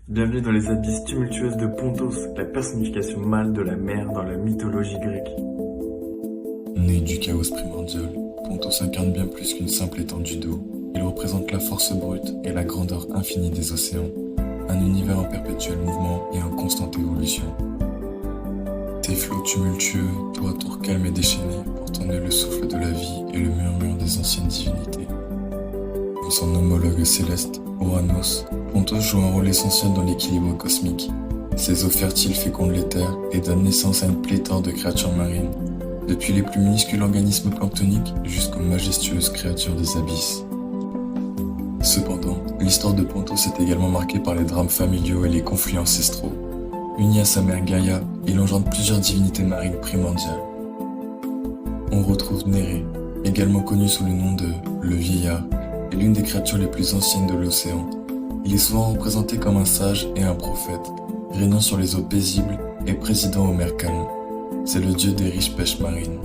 Bienvenue dans les abysses tumultueuses de Pontos, la personnification mâle de la mer dans la mythologie grecque. Né du chaos primordial, Pontos incarne bien plus qu'une simple étendue d'eau. Il représente la force brute et la grandeur infinie des océans, un univers en perpétuel mouvement et en constante évolution. Tes flots tumultueux, tour à tour calmes et déchaînés, portent en eux le souffle de la vie et le murmure des anciennes divinités. Dans son homologue céleste, Ouranos, Pontos joue un rôle essentiel dans l'équilibre cosmique. Ses eaux fertiles fécondent les terres et donnent naissance à une pléthore de créatures marines, depuis les plus minuscules organismes planctoniques jusqu'aux majestueuses créatures des abysses. Cependant, l'histoire de Pontos est également marquée par les drames familiaux et les conflits ancestraux. Uni à sa mère Gaïa, il engendre plusieurs divinités marines primordiales. On retrouve Nérée, également connu sous le nom de le Vieillard, est l'une des créatures les plus anciennes de l'océan. Il est souvent représenté comme un sage et un prophète, régnant sur les eaux paisibles et présidant aux mers calmes. C'est le dieu des riches pêches marines.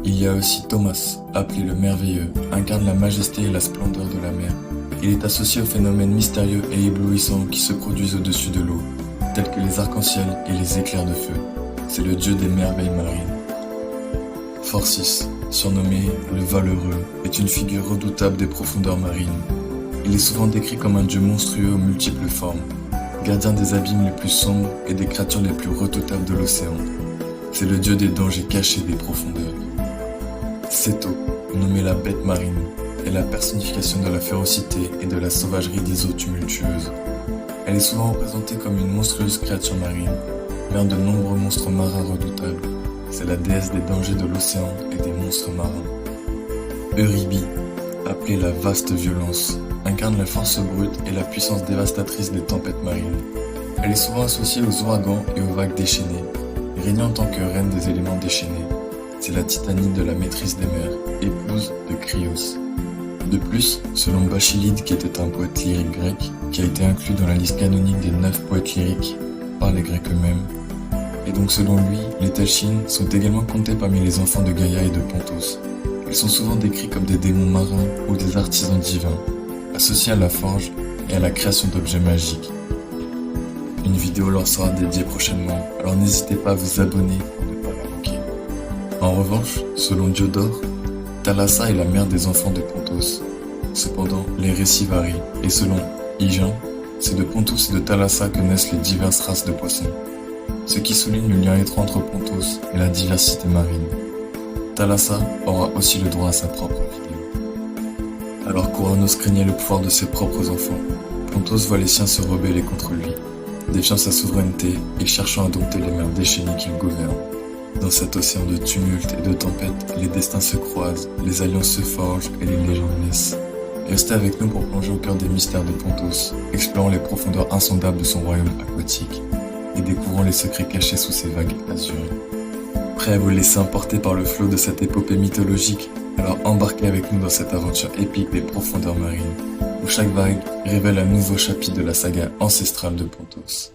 Il y a aussi Thomas, appelé le merveilleux, incarne la majesté et la splendeur de la mer. Il est associé aux phénomènes mystérieux et éblouissants qui se produisent au-dessus de l'eau, tels que les arcs-en-ciel et les éclairs de feu. C'est le dieu des merveilles marines. Phorcys, surnommé le Valeureux, est une figure redoutable des profondeurs marines. Il est souvent décrit comme un dieu monstrueux aux multiples formes, gardien des abîmes les plus sombres et des créatures les plus redoutables de l'océan. C'est le dieu des dangers cachés des profondeurs. Ceto, nommé la bête marine, est la personnification de la férocité et de la sauvagerie des eaux tumultueuses. Elle est souvent représentée comme une monstrueuse créature marine, mère de nombreux monstres marins redoutables. C'est la déesse des dangers de l'océan et des monstres marins. Eurybi, appelée la vaste violence, incarne la force brute et la puissance dévastatrice des tempêtes marines. Elle est souvent associée aux ouragans et aux vagues déchaînées, régnant en tant que reine des éléments déchaînés. C'est la titanide de la maîtrise des mers, épouse de Cryos. De plus, selon Bachylide, qui était un poète lyrique grec, qui a été inclus dans la liste canonique des 9 poètes lyriques par les Grecs eux-mêmes, et donc selon lui, les Telchines sont également comptés parmi les enfants de Gaïa et de Pontos. Ils sont souvent décrits comme des démons marins ou des artisans divins, associés à la forge et à la création d'objets magiques. Une vidéo leur sera dédiée prochainement, alors n'hésitez pas à vous abonner pour ne pas la manquer. En revanche, selon Diodore, Thalassa est la mère des enfants de Pontos. Cependant, les récits varient, et selon Hygian, c'est de Pontos et de Thalassa que naissent les diverses races de poissons, ce qui souligne le lien étroit entre Pontos et la diversité marine. Thalassa aura aussi le droit à sa propre vidéo. Alors qu'Ouranos craignait le pouvoir de ses propres enfants, Pontos voit les siens se rebeller contre lui, défiant sa souveraineté et cherchant à dompter les mers déchaînées qu'il gouverne. Dans cet océan de tumulte et de tempête, les destins se croisent, les alliances se forgent et les légendes naissent. Restez avec nous pour plonger au cœur des mystères de Pontos, explorant les profondeurs insondables de son royaume aquatique et découvrant les secrets cachés sous ses vagues azurées. Prêt à vous laisser emporter par le flot de cette épopée mythologique? Alors embarquez avec nous dans cette aventure épique des profondeurs marines, où chaque vague révèle un nouveau chapitre de la saga ancestrale de Pontos.